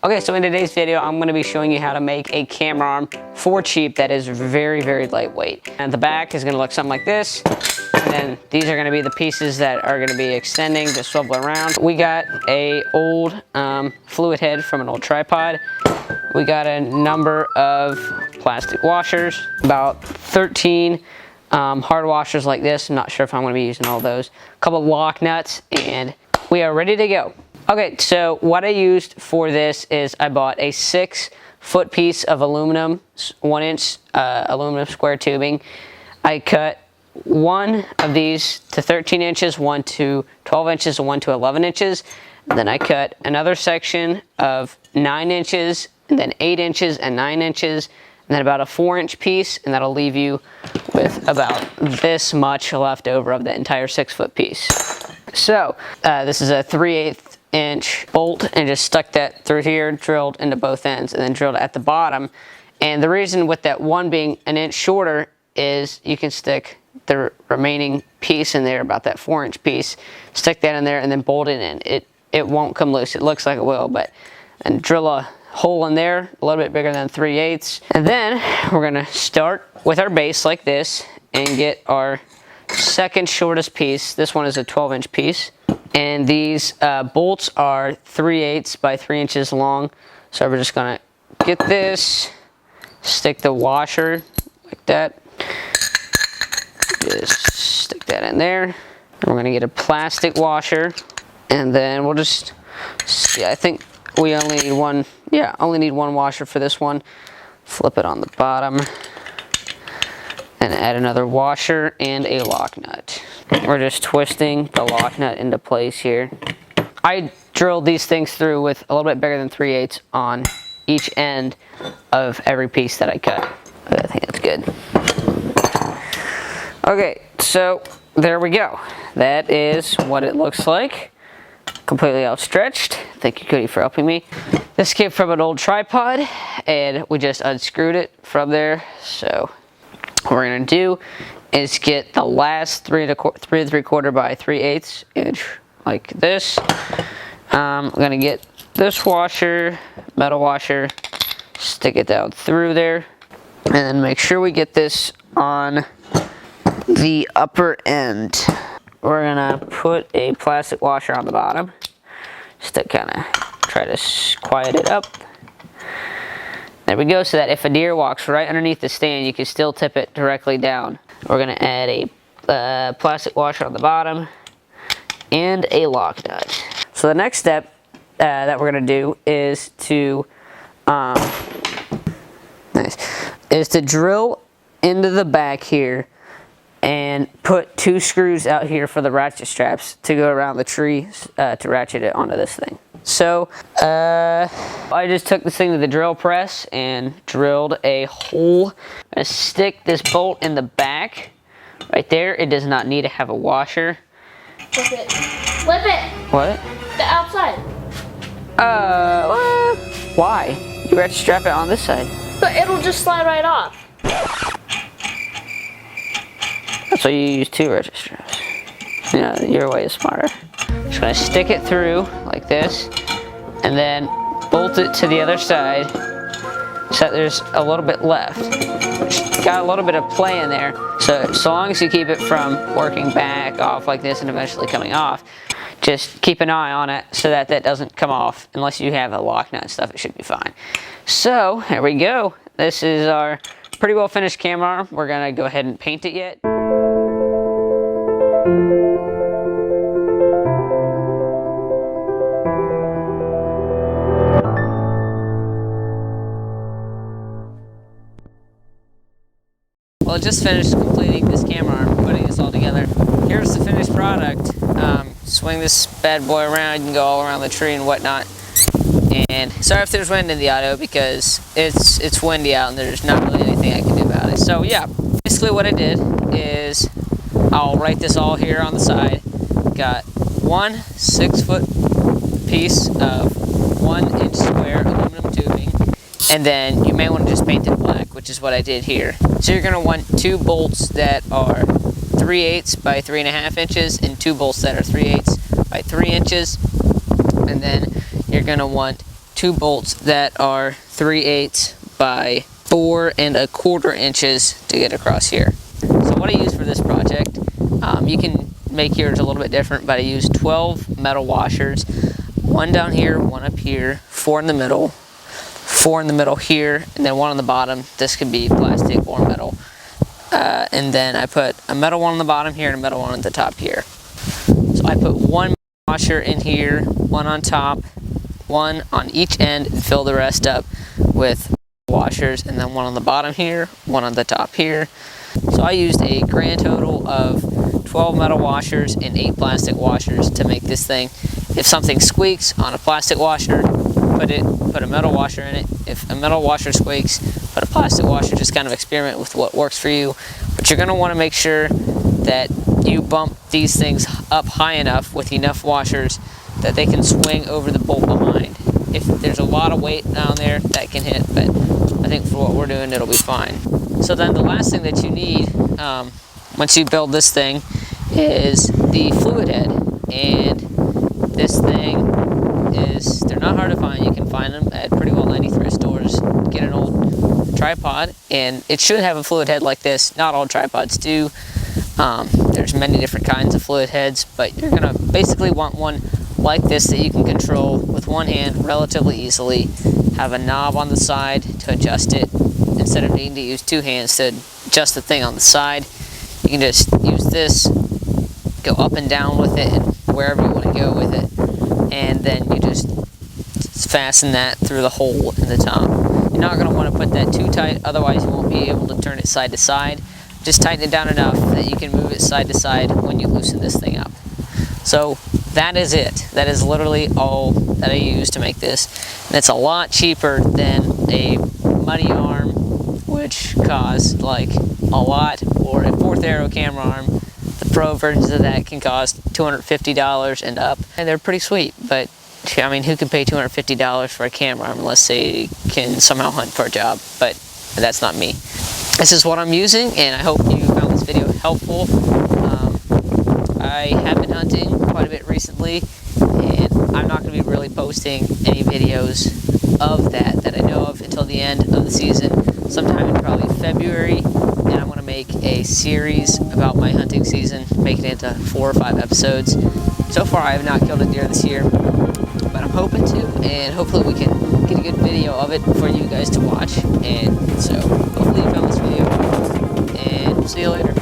Okay, so in today's video, I'm going to be showing you how to make a camera arm for cheap that is very, very lightweight. And the back is going to look something like this. And then these are going to be the pieces that are going to be extending to swivel around. We got a old fluid head from an old tripod. We got a number of plastic washers, about 13 hard washers like this. I'm not sure if I'm going to be using all those. A couple lock nuts, and we are ready to go. Okay, so what I used for this is I bought a 6-foot piece of aluminum, 1-inch aluminum square tubing. I cut one of these to 13 inches, one to 12 inches, and one to 11 inches. And then I cut another section of 9 inches, and then 8 inches and 9 inches, and then about a 4-inch piece, and that'll leave you with about this much left over of the entire 6-foot piece. So this is a 3/8-inch bolt, and just stuck that through here, drilled into both ends, and then drilled at the bottom. And the reason with that one being an inch shorter is you can stick the remaining piece in there, about that 4-inch piece, stick that in there, and then bolt it in. It won't come loose. It looks like it will, and drill a hole in there a little bit bigger than 3/8. And then we're gonna start with our base like this and get our second shortest piece. This one is a 12-inch piece, and these bolts are 3/8 by 3 inches long. So we're just gonna get this, stick the washer like that, just stick that in there, and we're gonna get a plastic washer, and then we'll just see. I think we only need one. Yeah, only need one washer for this one. Flip it on the bottom and add another washer and a lock nut. We're just twisting the lock nut into place here. I drilled these things through with a little bit bigger than 3/8 on each end of every piece that I cut. But I think that's good. Okay, so there we go. That is what it looks like. Completely outstretched. Thank you, Cody, for helping me. This came from an old tripod, and we just unscrewed it from there. So what we're gonna do is get the last 3 3/4 by 3/8 inch like this. I'm gonna get this washer, metal washer, stick it down through there, and then make sure we get this on the upper end. We're gonna put a plastic washer on the bottom, just to kind of try to quiet it up. There we go, so that if a deer walks right underneath the stand, you can still tip it directly down. We're gonna add a plastic washer on the bottom and a lock nut. So the next step that we're gonna do is to drill into the back here and put 2 screws out here for the ratchet straps to go around the tree to ratchet it onto this thing. So I just took this thing to the drill press and drilled a hole. I'm gonna stick this bolt in the back right there. It does not need to have a washer. Flip it. Flip it! What? The outside. Why? You ratchet strap it on this side. But it'll just slide right off. So you use 2 ratchet straps. Yeah, your way is smarter. Just gonna stick it through like this, and then bolt it to the other side so that there's a little bit left. Got a little bit of play in there. So long as you keep it from working back off like this and eventually coming off, just keep an eye on it so that that doesn't come off. Unless you have a lock nut and stuff, it should be fine. So here we go. This is our pretty well finished camera arm. We're gonna go ahead and paint it yet. Well, just finished completing this camera arm, putting this all together. Here's the finished product. Swing this bad boy around, you can go all around the tree and whatnot. And sorry if there's wind in the audio, because it's windy out and there's not really anything I can do about it. So yeah, basically what I did is I'll write this all here on the side. Got one 6-foot piece of 1-inch square aluminum tubing, and then you may want to just paint it black, which is what I did here. So you're going to want 2 bolts that are 3/8 by 3.5 inches and 2 bolts that are 3/8 by 3 inches, and then you're going to want 2 bolts that are 3/8 by 4 1/4 inches to get across here. So what I use for this project, you can make yours a little bit different, but I use 12 metal washers, 1 down here, 1 up here, 4 in the middle, 4 in the middle here, and then 1 on the bottom. This could be plastic or metal. And then I put a metal one on the bottom here and a metal one at the top here. So I put 1 washer in here, 1 on top, 1 on each end, and fill the rest up with washers, and then 1 on the bottom here, 1 on the top here. So I used a grand total of 12 metal washers and 8 plastic washers to make this thing. If something squeaks on a plastic washer, put a metal washer in it. If a metal washer squeaks, put a plastic washer. Just kind of experiment with what works for you. But you're going to want to make sure that you bump these things up high enough with enough washers that they can swing over the bolt behind. If there's a lot of weight down there, that can hit, but I think for what we're doing, it'll be fine. So then the last thing that you need, once you build this thing, is the fluid head. And this thing is, they're not hard to find. You can find them at pretty well any thrift stores. Get an old tripod, and it should have a fluid head like this. Not all tripods do. There's many different kinds of fluid heads, but you're gonna basically want one like this that you can control with one hand relatively easily. Have a knob on the side to adjust it instead of needing to use 2 hands to adjust the thing on the side. You can just use this, go up and down with it, and wherever you want to go with it, and then you just fasten that through the hole in the top. You're not going to want to put that too tight, otherwise you won't be able to turn it side to side. Just tighten it down enough that you can move it side to side when you loosen this thing up. So that is it. That is literally all that I use to make this. And it's a lot cheaper than a muddy arm, which costs like a lot, or a 4th Arrow camera arm. The pro versions of that can cost $250 and up, and they're pretty sweet. But I mean, who can pay $250 for a camera arm unless they can somehow hunt for a job? But that's not me. This is what I'm using, and I hope you found this video helpful. I have been hunting quite a bit recently, and I'm not going to be really posting any videos of that I know of until the end of the season, sometime in probably February. And I'm going to make a series about my hunting season, make it into 4 or 5 episodes. So far I have not killed a deer this year, but I'm hoping to, and hopefully we can get a good video of it for you guys to watch. And so hopefully you found this video, and see you later.